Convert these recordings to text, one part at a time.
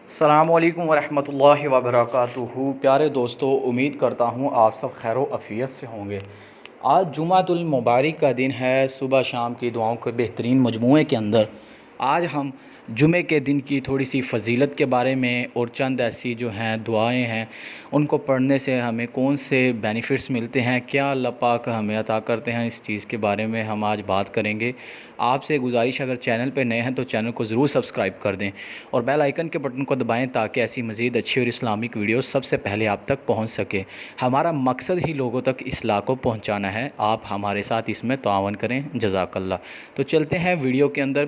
السلام علیکم ورحمۃ اللہ وبرکاتہ۔ پیارے دوستو، امید کرتا ہوں آپ سب خیر و عافیت سے ہوں گے۔ آج جمعۃ المبارک کا دن ہے۔ صبح شام کی دعاؤں کے بہترین مجموعے کے اندر آج ہم جمعے کے دن کی تھوڑی سی فضیلت کے بارے میں اور چند ایسی جو ہیں دعائیں ہیں ان کو پڑھنے سے ہمیں کون سے بینیفٹس ملتے ہیں، کیا اللہ پاک ہمیں عطا کرتے ہیں، اس چیز کے بارے میں ہم آج بات کریں گے۔ آپ سے گزارش، اگر چینل پہ نئے ہیں تو چینل کو ضرور سبسکرائب کر دیں اور بیل آئیکن کے بٹن کو دبائیں تاکہ ایسی مزید اچھی اور اسلامک ویڈیوز سب سے پہلے آپ تک پہنچ سکے۔ ہمارا مقصد ہی لوگوں تک اصلاح کو پہنچانا ہے، آپ ہمارے ساتھ اس میں تعاون کریں، جزاک اللہ۔ تو چلتے ہیں ویڈیو کے اندر۔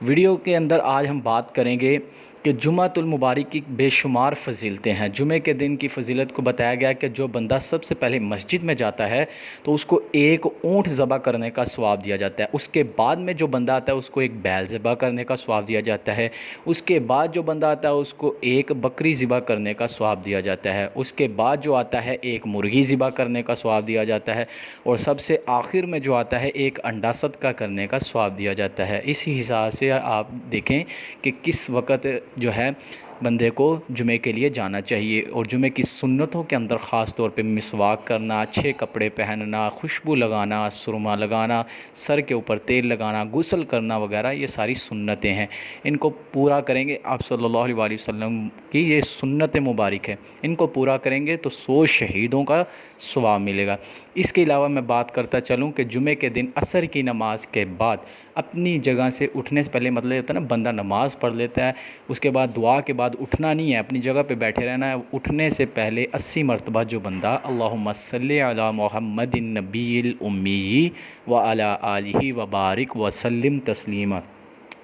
ویڈیو کے اندر آج ہم بات کریں گے کہ جمعۃ المبارک کی بے شمار فضیلتیں ہیں۔ جمعے کے دن کی فضیلت کو بتایا گیا کہ جو بندہ سب سے پہلے مسجد میں جاتا ہے تو اس کو ایک اونٹ ذبح کرنے کا ثواب دیا جاتا ہے۔ اس کے بعد میں جو بندہ آتا ہے اس کو ایک بیل ذبح کرنے کا ثواب دیا جاتا ہے۔ اس کے بعد جو بندہ آتا ہے اس کو ایک بکری ذبح کرنے کا ثواب دیا جاتا ہے۔ اس کے بعد جو آتا ہے ایک مرغی ذبح کرنے کا ثواب دیا جاتا ہے، اور سب سے آخر میں جو آتا ہے ایک انڈا صدقہ کرنے کا ثواب دیا جاتا ہے۔ اسی حساب سے آپ دیکھیں کہ کس وقت جو ہے بندے کو جمعے کے لیے جانا چاہیے، اور جمعے کی سنتوں کے اندر خاص طور پہ مسواک کرنا، اچھے کپڑے پہننا، خوشبو لگانا، سرما لگانا، سر کے اوپر تیل لگانا، غسل کرنا وغیرہ، یہ ساری سنتیں ہیں۔ ان کو پورا کریں گے، آپ صلی اللہ علیہ وآلہ وسلم کی یہ سنت مبارک ہے، ان کو پورا کریں گے تو 100 شہیدوں کا ثواب ملے گا۔ اس کے علاوہ میں بات کرتا چلوں کہ جمعے کے دن عصر کی نماز کے بعد اپنی جگہ سے اٹھنے سے پہلے، مطلب ہوتا ہے نا بندہ نماز پڑھ لیتا ہے، اس کے بعد دعا کے بعد اٹھنا نہیں ہے، اپنی جگہ پہ بیٹھے رہنا ہے۔ اٹھنے سے پہلے 80 مرتبہ جو بندہ اللہم صلی علی محمد النبی الامی وعلی آلہ وبارک وسلم تسلیما،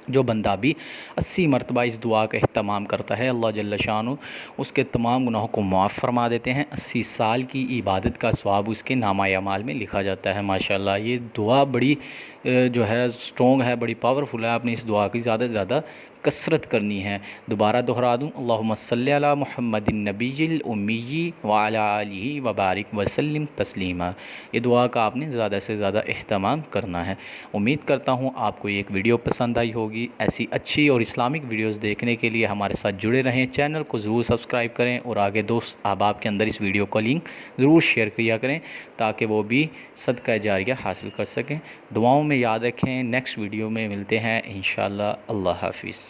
جو بندہ بھی 80 مرتبہ اس دعا کا اہتمام کرتا ہے، اللہ جل شانہ اس کے تمام گناہوں کو معاف فرما دیتے ہیں۔ 80 سال کی عبادت کا ثواب اس کے نامہ اعمال میں لکھا جاتا ہے۔ ماشاءاللہ یہ دعا بڑی جو ہے سٹرونگ ہے، بڑی پاورفل ہے۔ آپ نے اس دعا کی زیادہ سے زیادہ کثرت کرنی ہے۔ دوبارہ دہرا دوں، اللہم صلی علی محمد النبی الامی وعلی آلہ وبارک وسلم تسلیما۔ یہ دعا کا آپ نے زیادہ سے زیادہ اہتمام کرنا ہے۔ امید کرتا ہوں آپ کو ایک ویڈیو پسند آئی ہوگی۔ ایسی اچھی اور اسلامک ویڈیوز دیکھنے کے لیے ہمارے ساتھ جڑے رہیں، چینل کو ضرور سبسکرائب کریں، اور آگے دوست احباب کے اندر اس ویڈیو کو لنک ضرور شیئر کیا کریں تاکہ وہ بھی صدقہ جاریہ حاصل کر سکیں۔ دعاؤں میں یاد رکھیں۔ نیکسٹ ویڈیو میں ملتے ہیں انشاءاللہ۔ اللہ حافظ۔